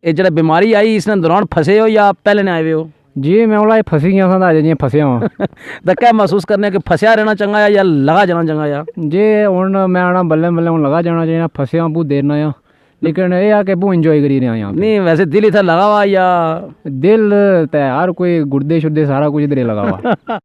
یہ جڑا بیماری آئی اس نے دوران پھسے ہو یا پہلے نے آئے ہوئے ہو؟ جی میں بولا پھسی گیا تھا جی پھسیا ہوں تو کیا محسوس کرنے کہ پھسیا رہنا چنگا ہے یا لگا جانا چنگا ہے؟ جی ہوں میں آنا بلے بلے ہوں لگا جانا چاہیے پھسیا بہت دیر نہ لیکن یہ آ کہ بہت انجوائے کری رہا یہاں نہیں ویسے دل اتنا لگا ہوا یا دل تے ہر کوئی گردے شردے سارا کچھ ادھر لگا ہوا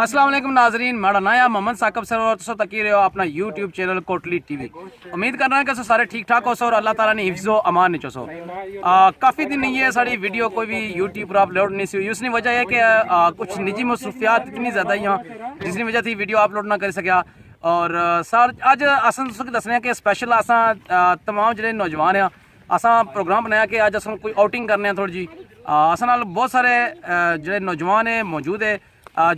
السلام علیکم ناظرین، میرا نام ہے محمد ثاقب سر اور تسو تکی رہے ہو اپنا YouTube channel Kotli T V. امید کرنا ہے کہ سارے ٹھیک ٹھاک ہو سو اور اللہ تعالیٰ نے حفظ و امان نہیں چو۔ کافی دن نہیں ہے ساری ویڈیو کوئی بھی یوٹیوب پر اپلوڈ نہیں سی ہوئی، اس کی وجہ ہے کہ کچھ نجی مصروفیات اتنی زیادہ ہی ہیں جس کی وجہ تھی ویڈیو اپلوڈ نہ کر سکیا۔ اور سر اج اساں تساں دسنے ہیں کہ اسپیشل اساں تمام جڑے نوجوان ہیں اساں پروگرام بنایا کہ اج اساں کوئی آؤٹنگ کرنے ہیں تھوڑی جی۔ اساں نال بہت سارے جڑے نوجوان ہیں موجود ہے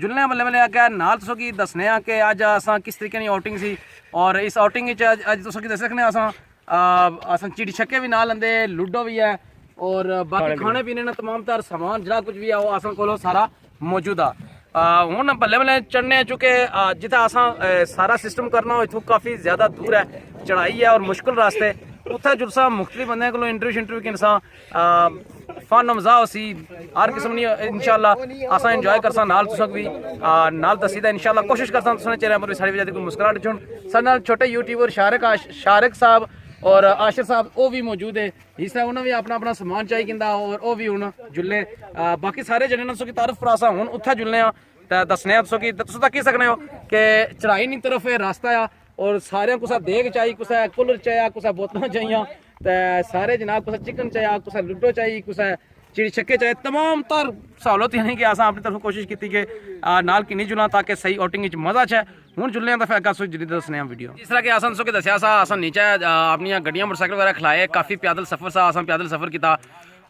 جلنے بلے بلے کہ نال تسوں کی دسنے ہیں کہ اج اساں کس طریقے کی آؤٹنگ سی، اور اس آؤٹنگ وچ اج تسوں کی دس سکنے اساں چیڑی چھکے بھی نال لندے، لوڈو بھی ہے اور باقی کھانے پینے کا تمام تر سامان جڑا کچھ بھی ہے وہ اساں کولوں سارا موجود ہے۔ ہوں بلے بلے چڑھنے چونکہ جتنے اساں سارا سسٹم کرنا ہو اتوں کافی زیادہ دور ہے، چڑھائی ہے اور مشکل راستے، اتنے جلسہ مختلف بندے کو انٹرویو انسان فن و مزاح ہو سی ہر قسم کی انشاءاللہ اساں انجوائے کرساں نال تساں بھی نال دسی دا انشاءاللہ کوشش کرساں تساں چہرے پر ساری وجہ کوئی مسکراہٹ چون سارے نال چھوٹے یوٹیوبر شارق صاحب اور عاشر صاحب وہ بھی موجود ہے، اس طرح انہوں نے بھی اپنا اپنا سامان چاہیے کیندا اور وہ بھی ہوں جلنے باقی سارے جنے تساں کی تعارف کراساں ہوں اتھے جلنے ہاں تے دسنے ہاں تساں کی تساں تک کہہ سکنے ہو کہ چڑھائی نی طرف راستہ آ اور سارے کسا دیگ چاہیے، کسا کولر چاہیے، کسا بوتلاں چاہیے تے سارے جناب کسا چکن چاہیے، کسا لوڈو چاہیے، کسا چڑی چھکے چاہیے، تمام تر سہولت یعنی کہ اساں اپنی طرف کوشش کی کہ نال کنی جلنا تاکہ صحیح آؤٹنگ وچ مزہ چھے۔ ہوں جلنے تو پھر کس جدید دسنے ہیں ویڈیو اس طرح کہ اساں سو کے دسیا سا اساں نیچے اپنی گڈیاں موٹر سائیکل وغیرہ کھلائے، کافی پیدل سفر سا، اساں پیدل سفر کیتا۔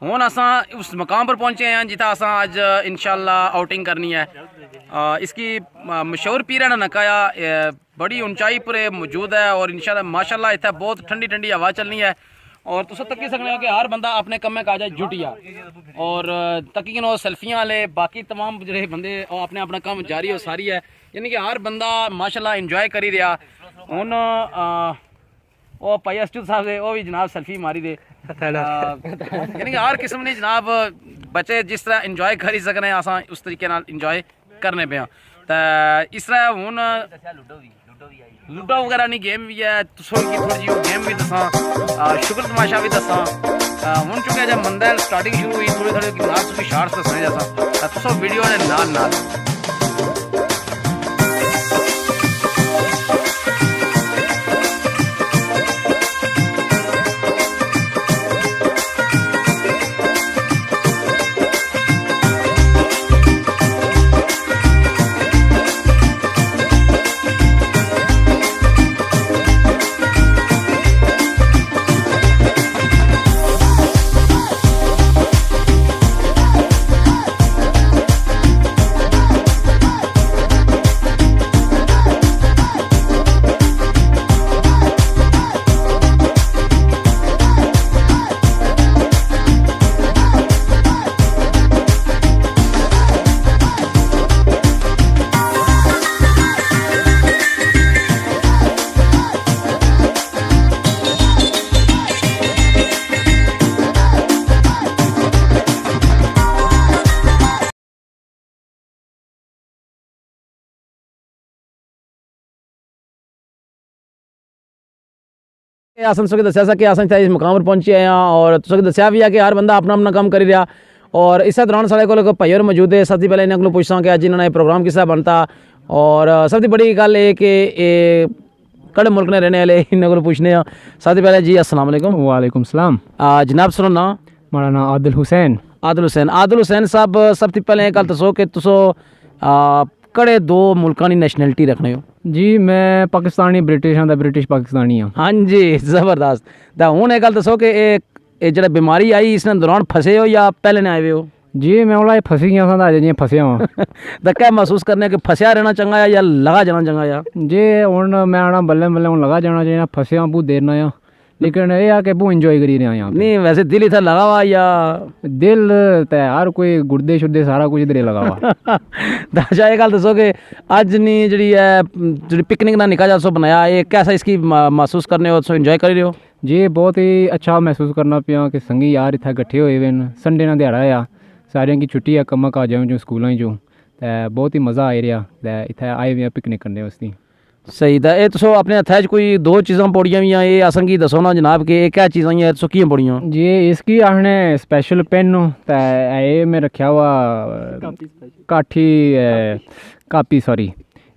ہوں اساں اس مقام پر پہنچے ہیں جتھا اساں اج انشاءاللہ آؤٹنگ کرنی ہے۔ اس کی مشہور پیرا نکایا بڑی اونچائی پر موجود ہے اور انشاءاللہ ماشاءاللہ اتنا بہت ٹھنڈی ٹھنڈی ہوا چلنی ہے اور تو تکی سکنے کہ ہر بندہ اپنے کم میں کاجا جٹیا اور تقریباً وہ سیلفیاں والے باقی تمام جڑے بندے اپنے اپنا کام جاری ہو ساری ہے، یعنی کہ ہر بندہ ماشاءاللہ انجوائے کری رہا۔ ہوں وہ پائی اسٹو صاحب دے وہ بھی جناب سیلفی ماری دے، یعنی کہ ہر قسم نے جناب بچے جس طرح انجوائے کری سکنے اساں اس طریقے نال انجوائے کرنے پہ تو اس طرح ہوں لوڈو وغیرہ نہیں گیم بھی ہے تسوں کی تھوڑی جی گیم بھی دساں، شکر تماشا بھی دساں۔ ہوں چکے جب مندر سٹارٹنگ شروع ہوئی تھوڑی تھوڑی نال تھی شارٹس دسنے جیسا تسوں ویڈیو نے نال نال اساں تساں دسیا سا کہ اساں اس مقام پر پہنچے ہیں اور تساں دسیا بھی ہے کہ ہر بندہ اپنا اپنا کام کری رہا اور اس دوران سارے کو بھائی اور موجود ہے۔ سب سے پہلے انہوں کو پوچھتا کہ اج انہوں نے پروگرام کس طرح بنتا اور سب سے بڑی گل ہے کہ یہ کڑے ملک نے رہنے والے انہوں کو پوچھنے ہیں۔ سب سے پہلے جی السلام علیکم۔ وعلیکم السلام۔ جناب سنو نا؟ میرا نام عادل حسین۔ عادل حسین صاحب، سب سے پہلے گل دسو کہ تسو ਕਿਹੜੇ ਦੋ ਮੁਲਕਾਂ ਦੀ ਨੈਸ਼ਨੈਲਿਟੀ ਰੱਖਣੇ ਹੋ? ਜੀ ਮੈਂ ਪਾਕਿਸਤਾਨੀ ਬ੍ਰਿਟਿਸ਼ ਹਾਂ, ਦਾ ਬ੍ਰਿਟਿਸ਼ ਪਾਕਿਸਤਾਨੀ ਹਾਂ। ਹਾਂਜੀ, ਜ਼ਬਰਦਸਤ। ਤਾਂ ਹੁਣ ਇਹ ਗੱਲ ਦੱਸੋ ਕਿ ਇਹ ਜਿਹੜਾ ਬਿਮਾਰੀ ਆਈ ਇਸ ਦੌਰਾਨ ਫਸੇ ਹੋ ਜਾਂ ਪਹਿਲੇ ਨੇ ਆਏ ਹੋਏ ਹੋ? ਜੀ ਮੈਂ ਉਹਨਾਂ ਫਸੀ ਗਿਆ ਸਾਂ ਤਾਂ ਅਜੇ ਫਸਿਆ ਵਾਂ। ਤਾਂ ਕਿਆ ਮਹਿਸੂਸ ਕਰਨੇ ਕਿ ਫਸਿਆ ਰਹਿਣਾ ਚੰਗਾ ਜਾਂ ਲਗਾ ਜਾਣਾ ਚੰਗਾ ਆ? ਜੇ ਹੁਣ ਮੈਂ ਆਣਾ ਬੱਲੇ ਬੱਲੇ ਹੁਣ ਲਗਾ ਜਾਣਾ ਚਾਹੀਦਾ, ਫਸਿਆ ਬਹੁਤ ਦੇਰ ਨਾ ਆ, लेकिन ये आ के बहुत इंजॉय करी रहे हैं यहाँ पे। नहीं वैसे दिल इतना लगा हुआ या दिल तो हर कोई गुर्दे शुर्दे सारा कुछ इधर लगा हुआ। अच्छा ये गल दसो कि अज नहीं जी पिकनिक ना निकाह जा बनाया, ये कैसा इसकी महसूस करने हो, इंजॉय कर रहे हो? जी बहुत ही अच्छा महसूस करना पिया कि संगी यार इतना इकट्ठे होए हुए हैं, संडे ना दिहाड़ा आ, सारियां की छुट्टी है कम्मा काजां चों स्कूलों चों, तो बहुत ही मज़ा आ रहा है इत्थे आए हुए पिकनिक करने वास्ते। सही था। ये तुसो अपने हत्थ कोई दो चीज़ां पौड़ियां भी ये असंगी दसो ना जनाब कि ये क्या चीज़ां ये सुखियां पौड़ियां? जी इसकी आखने स्पेशल पेन तो ये मैं रखा हुआ कापी सॉरी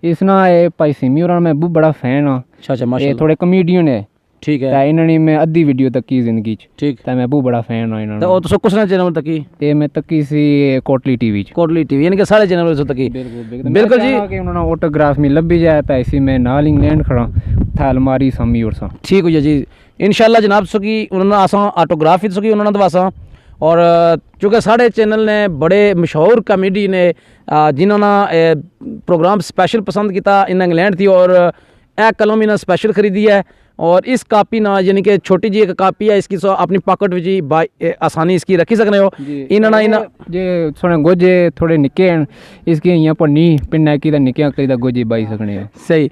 इस ना ये भाई सिमी और मैं बहुत बड़ा फैन हाँ। अच्छा माशाल्लाह, थोड़े कमेडियन है। ठीक है। इन्होंने मैं अद्धी वीडियो तकी जिंदगी ठीक तो मैं बहुत बड़ा फैन हाँ इन्होंने। तो तुसो कुछ ना चैनल तकी? ये मैं तकी सी कोटली टीवी कोटली टीवी यानी कि सारे चैनल से तकी? बिल्कुल जी कि उन्होंने ऑटोग्राफ में लभी जाए तो इसी में नाल इंग्लैंड खड़ा था अलमारी समी और सा। ठीक हो जी इंशाल्लाह जनाब सकी उन्होंने आसा ऑटोग्राफ ही सकी उन्होंने दवासा। और चूँकि साढ़े चैनल ने बड़े मशहूर कॉमेडी ने जिन्होंने प्रोग्राम स्पेशल पसंद किया इन इंग्लैंड थी और ए कलम इन्हें स्पेशल खरीदी है और इस कापी ना यानी कि छोटी जी एक कापी है इसकी सो अपनी पॉकेट में आसानी इसकी रखी सकने हो। इन्होंने इन जे थोड़े गोजे थोड़े निके हैं इसकी यहाँ पर नी पिन्ना की निके करी दा गोजे बाई सकने हैं। सही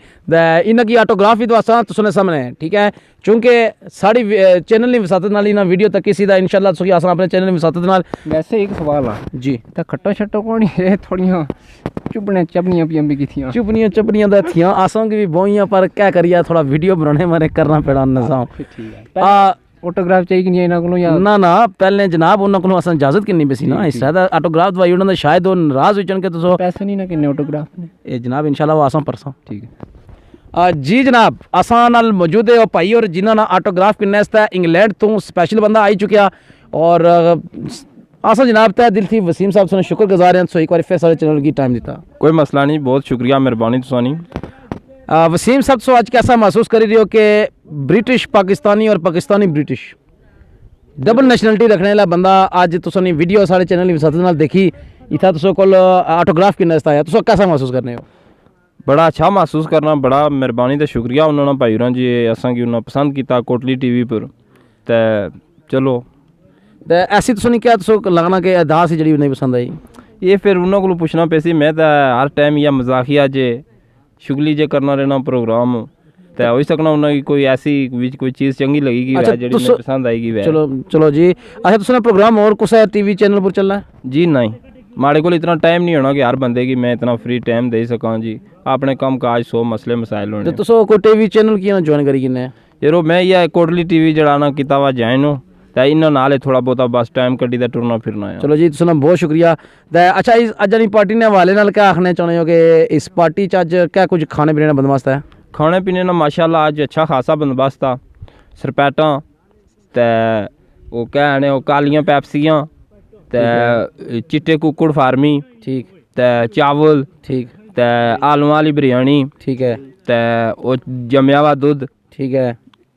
इनकी ऑटोग्राफ भी तो आसान तो सुने सामने है। ठीक है चूँकि साड़ी चैनल की वसात नाल इन्हें वीडियो तक किसी का इंशाल्लाह सुखी आसान अपने चैनल की वसात नाल। वैसे एक सवाल है जी तो खट्टा शट्टो कौन है थोड़ियाँ चुपने चपनियाँ पियाँ भी की थी चुपनियाँ चपनियाँ तो थी आसान की भी बोइयाँ पर क्या करिए थोड़ा वीडियो बनाने मारे करना पड़ा नज़ाम ऑटोग्राफ चाहिए कि नहीं इन्हों को या ना ना पहले जनाब उन्होंने अस इजाजत किन्नी पे सी ना इस तरह ऑटोग्राफ दवाई उन्होंने शायद वो नाराज हो जान के तुसो पैसे नहीं ना किन्ने ऑटोग्राफ ने ये जनाब इंशाल्लाह वो आसान परसा। ठीक है जी जनाब आसान नाल मौजूद है भाई और जिन्होंने ऑटोग्राफ किन्ने इंग्लैंड तो स्पेशल बंदा आई चुकिया और आसा जनाब तय दिल थी वसीम साहब से शुक्रगुजार हैं। सो एक बार फिर सारे चैनल की टाइम दिता कोई मसला नहीं, बहुत शुक्रिया मेहरबानी तुसानी। वसीम साहब सो आज कैसा महसूस कर रहे हो कि ब्रिटिश पाकिस्तानी और पाकिस्तानी ब्रिटिश डबल नेशनलिटी रखने वाला बंदा आज तुसानी वीडियो सारे चैनल की वसात नाल देखी इतना तुसो कोल ऑटोग्राफ किन्ने आया तुसो कैसा महसूस करने हो? बड़ा अच्छा महसूस करना, बड़ा मेहरबानी तो शुक्रिया उन्होंने भाई होरां जी असा कि उन्होंने पसंद किया कोटली टीवी पर तो चलो तो ऐसी तुसो नहीं क्या तुसो लगना कि अदास जी नहीं पसंद आई? ये फिर उन्होंने को पूछना पे सी मैं तो हर टाइम या मजाकिया जे शुगली जे करना रहना प्रोग्राम तो हो सकना उन्होंने कोई ऐसी कोई चीज़ चंगी लगेगी अच्छा, जी पसंद आएगी वह। चलो चलो जी अच्छा तुसने प्रोग्राम और कुछ टीवी चैनल पर चलना है? जी नहीं माड़े को इतना टाइम नहीं होना कि हर बंदे की मैं इतना फ्री टाइम दे सका जी अपने कम काज 100 मसले मसाइल होने। तो तुसो कोई टीवी चैनल की ज्वाइन करी किन्ने? यरो मैं ये कोटली टीवी जड़ाना किता वा ज्वाइन हूँ तो इन्होंने नाले थोड़ा बहुत बस टाइम कड्डी दा टुरना फिरना है। चलो जी तुसना बहुत शुक्रिया। अच्छा इस अज वाली पार्टी ने हवाले नाल क्या आखना चाहते हो कि इस पार्टी च अज क्या कुछ खाने पीने का बंदोबस्त है? खाने पीने का माशाल्लाह आज अच्छा खासा बंदोबस्त था। सरपैटा तो वो क्या है वो कालियाँ पैप्सियाँ तो चिट्टे कुक्कड़ फार्मी ठीक तो चावल ठीक तो आलूआं वाली बिरयानी ठीक है तो वो जमया हुआ दुध ठीक है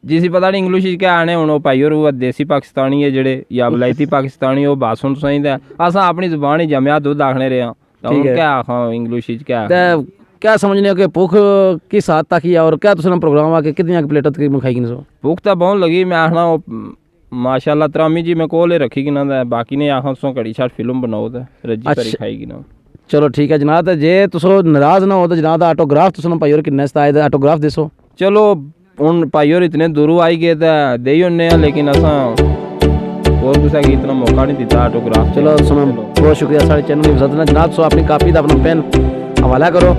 जिसी पता नहीं इंग्लिश क्या आने हूँ भाई और वो देसी पाकिस्तानी है जेड़े या बलायती पाकिस्तानी वो बात सुन सही अस अपनी जुबान ही जमया दुध आखने रहे तो क्या आखा इंग्लिश क्या क्या समझने हो कि भूख किस हद तक ही और क्या तुसना प्रोग्राम आके कितनी प्लेट तकरीबन खाई कि? भूख तो बहुत लगी मैं आखना वो माशाल्लाह तरामी जी मैं कोले रखी कि ना बाकी ने आखा तुम घड़ी छाट फिल्म बनाओ तो रजी करी खाएगी ना। चलो ठीक है जनाब तो जे तुसो नाराज ना हो तो जनाब ऑटोग्राफ तुसना भाई और किन्ने आए ऑटोग्राफ दसो। चलो हूँ भाई और इतने दूरों आई गए तो दे ही होने लेकिन असा और किसी इतना मौका नहीं दिता ऑटोग्राफ। चलो सुनो बहुत शुक्रिया सारे चैनल की वजह जनाब सो अपनी कापी का अपना पेन हवाला करो।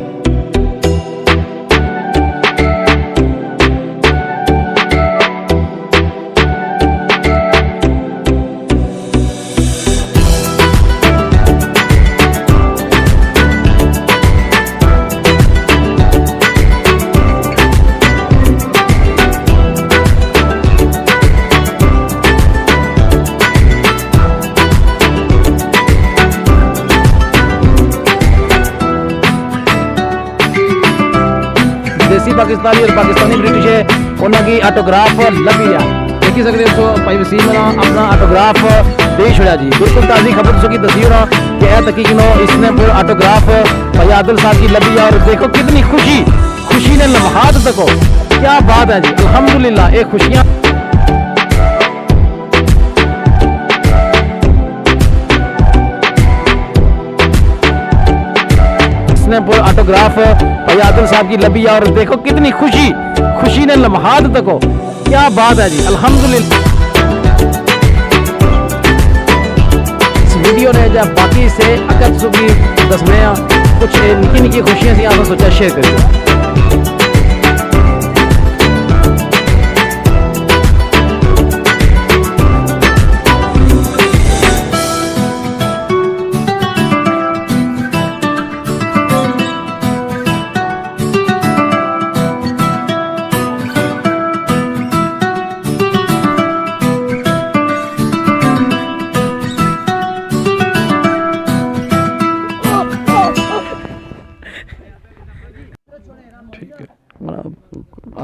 प्रवासी पाकिस्तानी और पाकिस्तानी ब्रिटिश है उन्होंने ऑटोग्राफ लभी आ देखी सकते हो भाई वसीम ने अपना ऑटोग्राफ दे छोड़ा जी बिल्कुल ताज़ी खबर तुझे की दसी होना कि यह तकी किनो इसने फिर ऑटोग्राफ भाई आदिल साहब की लभी आ और देखो कितनी खुशी ने लम्हात देखो क्या बात है जी अल्हम्दुलिल्लाह ये खुशियाँ इसने फिर ऑटोग्राफ भाई आदिल साहब की लभी आ और देखो कितनी खुशी ने लम्हात देखो क्या बात है जी अल्हम्दुलिल्लाह इस वीडियो ने जब बाकी से अगर सुबह दसने कुछ निकी खुशियां सी आपने सोचा शेयर करिए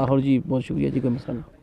आखिर जी बहुत शुक्रिया जी कोई मसला नहीं